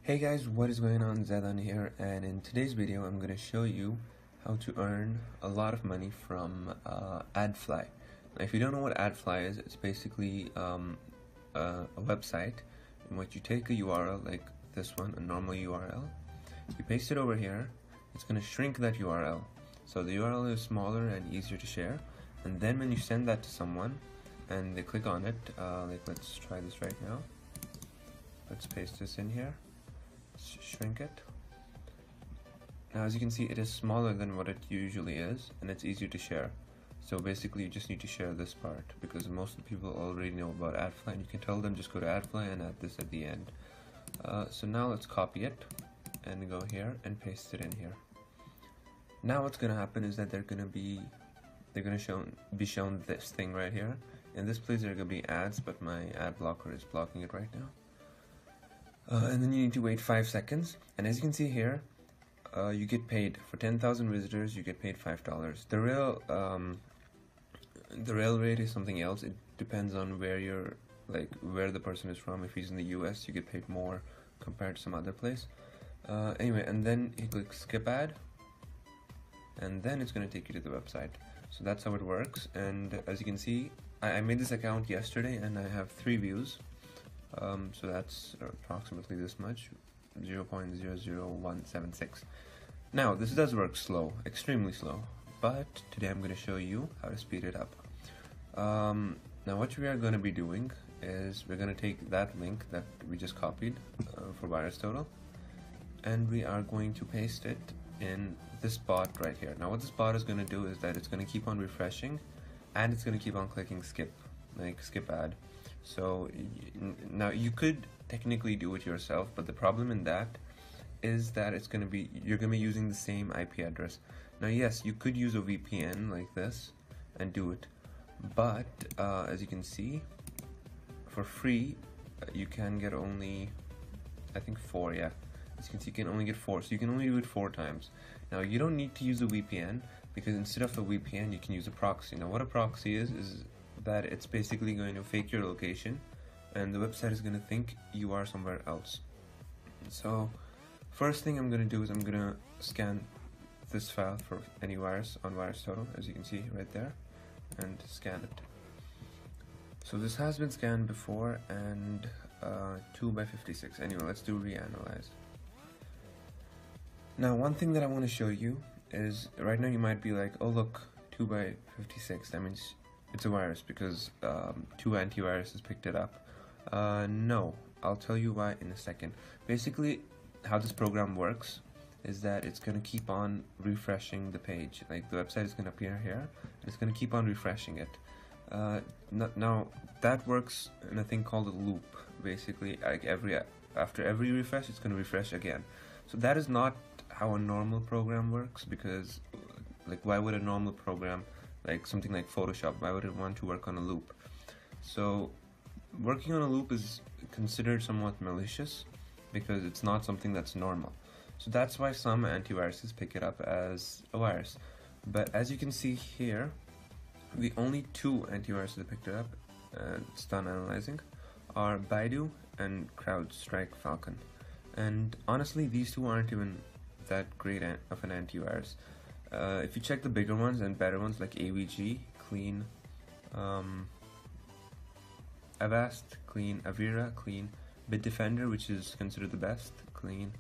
Hey guys, what is going on? Zedan here, and in today's video I'm going to show you how to earn a lot of money from Adfly. Now, if you don't know what Adfly is, it's basically a website in which you take a URL like this one, a normal URL, you paste it over here, it's going to shrink that URL. So the URL is smaller and easier to share, and then when you send that to someone and they click on it, like let's try this right now. Let's paste this in here. Shrink it. Now as you can see, it is smaller than what it usually is, and it's easier to share. So basically you just need to share this part because most of the people already know about Adfly, and you can tell them just go to Adfly and add this at the end. So now let's copy it and go here and paste it in here. Now what's gonna happen is that they're gonna be shown this thing right here. In this place there are gonna be ads, but my ad blocker is blocking it right now. And then you need to wait 5 seconds, and as you can see here, you get paid for 10,000 visitors. You get paid $5. The real rate is something else. It depends on where the person is from. If he's in the US, you get paid more compared to some other place. Anyway, and then you click skip ad, and then it's going to take you to the website. So that's how it works. And as you can see, I made this account yesterday and I have 3 views. So that's approximately this much, 0.00176. Now this does work slow, extremely slow, but today I'm going to show you how to speed it up. Now what we are going to be doing is we're going to take that link that we just copied for VirusTotal, and we are going to paste it in this bot right here. Now what this bot is going to do is that it's going to keep on refreshing, and it's going to keep on clicking skip, like skip ad. So now you could technically do it yourself, but the problem in that is that you're gonna be using the same IP address. Now yes, you could use a VPN like this and do it, but as you can see, for free you can get only, I think 4. Yeah, as you can see, you can only get 4, so you can only do it 4 times. Now you don't need to use a VPN, because instead of a VPN you can use a proxy. Now what a proxy is that it's basically going to fake your location, and the website is going to think you are somewhere else. So first thing I'm going to do is I'm going to scan this file for any virus on VirusTotal, as you can see right there, and scan it. So this has been scanned before, and 2x56. Anyway, let's do reanalyze. Now one thing that I want to show you is, right now you might be like, oh look, 2x56, that means it's a virus because 2 antiviruses picked it up. No, I'll tell you why in a second. Basically, how this program works is that it's going to keep on refreshing the page. Like the website is going to appear here, and it's going to keep on refreshing it. Now that works in a thing called a loop. Basically, like after every refresh, it's going to refresh again. So that is not how a normal program works, because like why would a normal program, like something like Photoshop, why would it want to work on a loop? So working on a loop is considered somewhat malicious because it's not something that's normal. So that's why some antiviruses pick it up as a virus. But as you can see here, the only 2 antiviruses that picked it up, and it's done analyzing, are Baidu and CrowdStrike Falcon. And honestly, these 2 aren't even that great of an antivirus. If you check the bigger ones and better ones like AVG, Clean, Avast, Clean, Avira, Clean, Bitdefender, which is considered the best, Clean,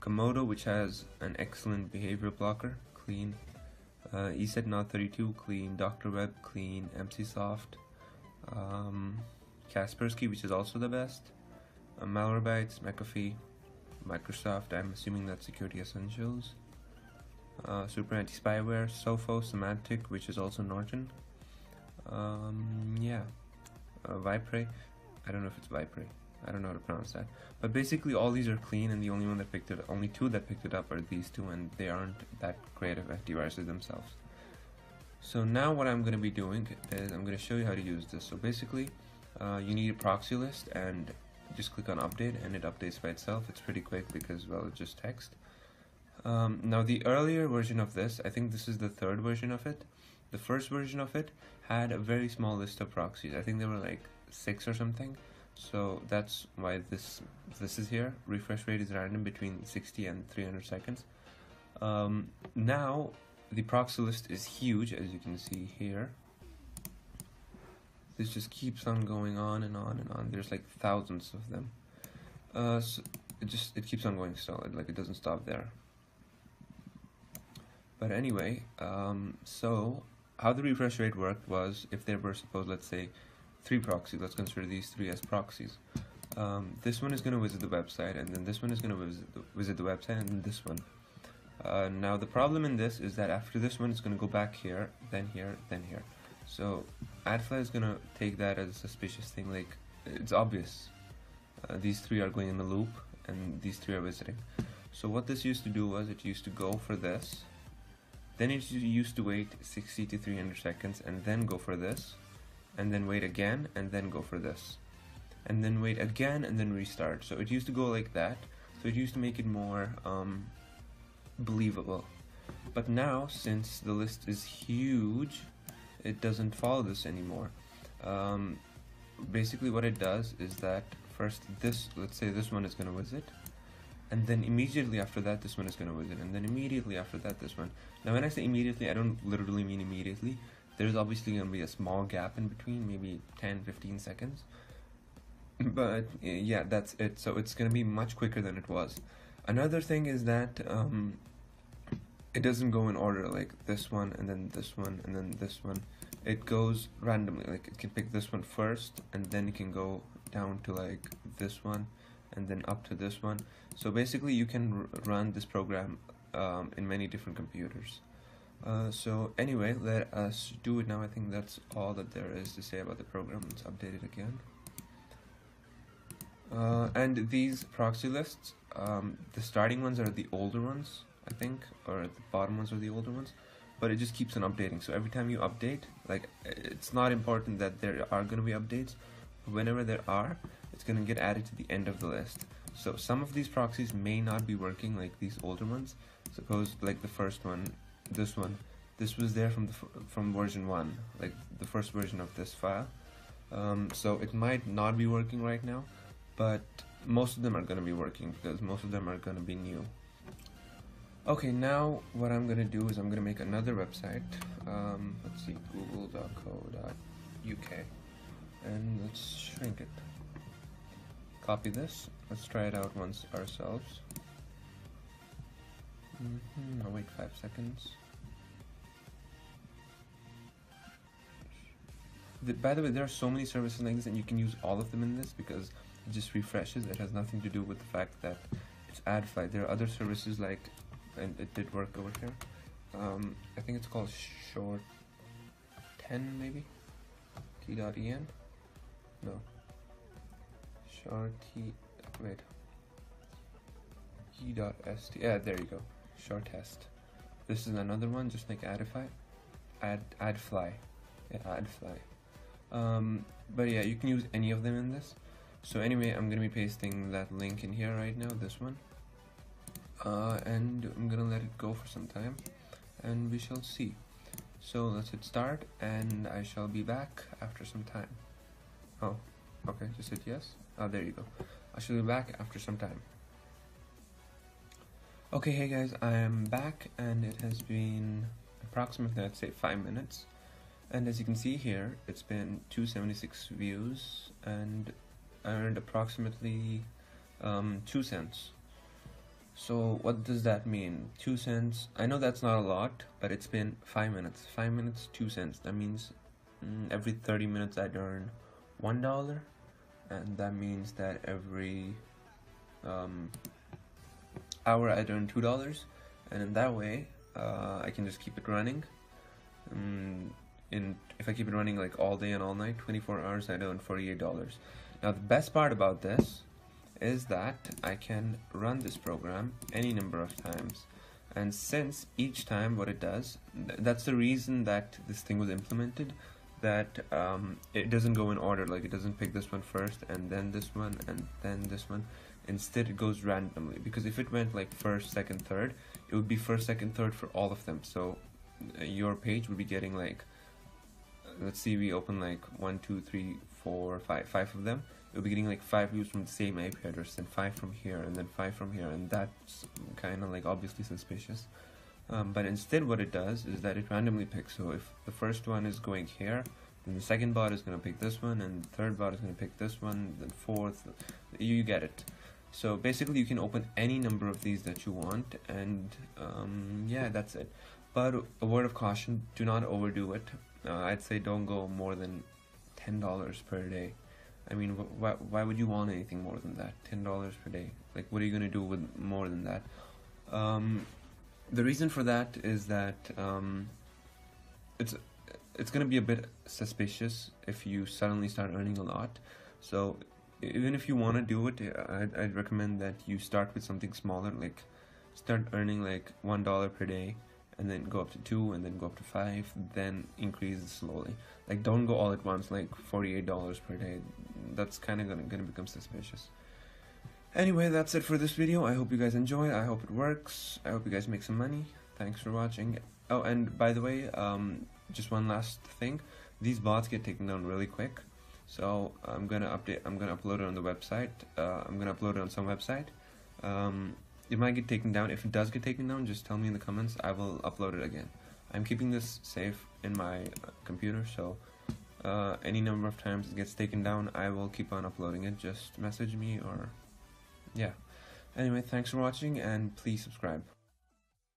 Komodo, which has an excellent behavior blocker, Clean, ESET-Not32, Clean, Dr. Web, Clean, MCSoft, Kaspersky, which is also the best, Malwarebytes, McAfee, Microsoft, I'm assuming that's Security Essentials, Super Anti-Spyware, Sophos, Symantec, which is also Norton, yeah, Vipre, I don't know if it's Vipre, I don't know how to pronounce that, but basically all these are clean, and the only 2 that picked it up are these 2, and they aren't that great of antiviruses themselves. So now what I'm going to be doing is I'm going to show you how to use this. So basically, you need a proxy list, and just click on update, and it updates by itself. It's pretty quick because, well, it's just text. Now the earlier version of this, I think this is the 3rd version of it. The first version of it had a very small list of proxies. I think there were like 6 or something. So that's why this is here. Refresh rate is random between 60 and 300 seconds. Now the proxy list is huge, as you can see here. This just keeps on going on and on and on. There's like thousands of them. So it keeps on going still. It doesn't stop there. But anyway, so how the refresh rate worked was, if there were, suppose, let's say 3 proxies, let's consider these 3 as proxies. This one is going to visit the website, and then this one is going to visit the website, and then this one. Now the problem in this is that after this one, it's going to go back here, then here, then here. So Adfly is going to take that as a suspicious thing. Like, it's obvious. These 3 are going in a loop, and these 3 are visiting. So what this used to do was, it used to go for this, then it used to wait 60 to 300 seconds, and then go for this, and then wait again, and then go for this, and then wait again, and then restart. So it used to go like that. So it used to make it more believable. But now, since the list is huge, it doesn't follow this anymore. Basically what it does is that first let's say this one is going to visit, and then immediately after that this one is going to visit, and then immediately after that this one. Now when I say immediately, I don't literally mean immediately. There's obviously going to be a small gap in between, maybe 10-15 seconds. But yeah, that's it. So it's going to be much quicker than it was. Another thing is that it doesn't go in order, like this one and then this one and then this one. It goes randomly. Like, it can pick this one first, and then it can go down to like this one, and then up to this one. So basically you can run this program in many different computers. So anyway, let us do it now. I think that's all that there is to say about the program. Let's update it again. And these proxy lists, the starting ones are the older ones, I think, or the bottom ones are the older ones, but it just keeps on updating. So every time you update, like, it's not important that there are going to be updates, but whenever there are, it's going to get added to the end of the list. So some of these proxies may not be working, like these older ones. Suppose like the first one, this was there from version 1, like the first version of this file. So it might not be working right now, but most of them are going to be working because most of them are going to be new. Okay, now what I'm going to do is I'm going to make another website. Let's see, google.co.uk, and let's shrink it. Copy this. Let's try it out once ourselves. I'll wait 5 seconds. By the way, there are so many services like this, and you can use all of them in this because it just refreshes. It has nothing to do with the fact that it's Adfly. There are other services like, and it did work over here. I think it's called Short 10 maybe. T.en. No. Short T. Wait. E.st. Yeah, there you go. Short test. This is another one, just like Adfly. Adfly. Yeah, Adfly. But yeah, you can use any of them in this. So anyway, I'm gonna be pasting that link in here right now, this one. And I'm gonna let it go for some time, and we shall see. So let's hit start, and I shall be back after some time. Oh, okay, just hit yes. Oh, there you go. I shall be back after some time. Okay, hey guys, I am back, and it has been approximately, I'd say, 5 minutes. And as you can see here, it's been 276 views, and I earned approximately 2 cents. So what does that mean? 2 cents. I know that's not a lot, but it's been 5 minutes. 5 minutes, 2 cents. That means every 30 minutes I'd earn $1, and that means that every hour I'd earn $2, and in that way I can just keep it running. If I keep it running like all day and all night, 24 hours, I'd earn $48. Now the best part about this is that I can run this program any number of times, and since each time what it does, that's the reason that this thing was implemented, that it doesn't go in order, like it doesn't pick this one first and then this one and then this one. Instead it goes randomly, because if it went like first, second, third, it would be first, second, third for all of them. So your page would be getting like, let's see, we open like 1, 2, 3, 4, 5 of them. you'll be getting like 5 views from the same IP address, then 5 from here, and then 5 from here, and that's kind of like obviously suspicious. But instead what it does is that it randomly picks. So if the first one is going here, then the second bot is going to pick this one, and the third bot is going to pick this one, then fourth, you get it. So basically you can open any number of these that you want, and yeah, that's it. But a word of caution, do not overdo it. I'd say don't go more than $10 per day. I mean, why would you want anything more than that? $10 per day. Like, what are you going to do with more than that? The reason for that is that it's going to be a bit suspicious if you suddenly start earning a lot. So even if you want to do it, I'd recommend that you start with something smaller, like start earning like $1 per day, and then go up to 2, and then go up to 5, then increase slowly. Like, don't go all at once, like $48 per day. That's kind of gonna become suspicious. Anyway, that's it for this video. I hope you guys enjoy. I hope it works. I hope you guys make some money. Thanks for watching. Oh, and by the way, just one last thing. These bots get taken down really quick. So I'm gonna upload it on the website. I'm gonna upload it on some website. It might get taken down. If it does get taken down, just tell me in the comments. I will upload it again. I'm keeping this safe in my computer, so any number of times it gets taken down, I will keep on uploading it. Just message me, or yeah. Anyway, thanks for watching, and please subscribe.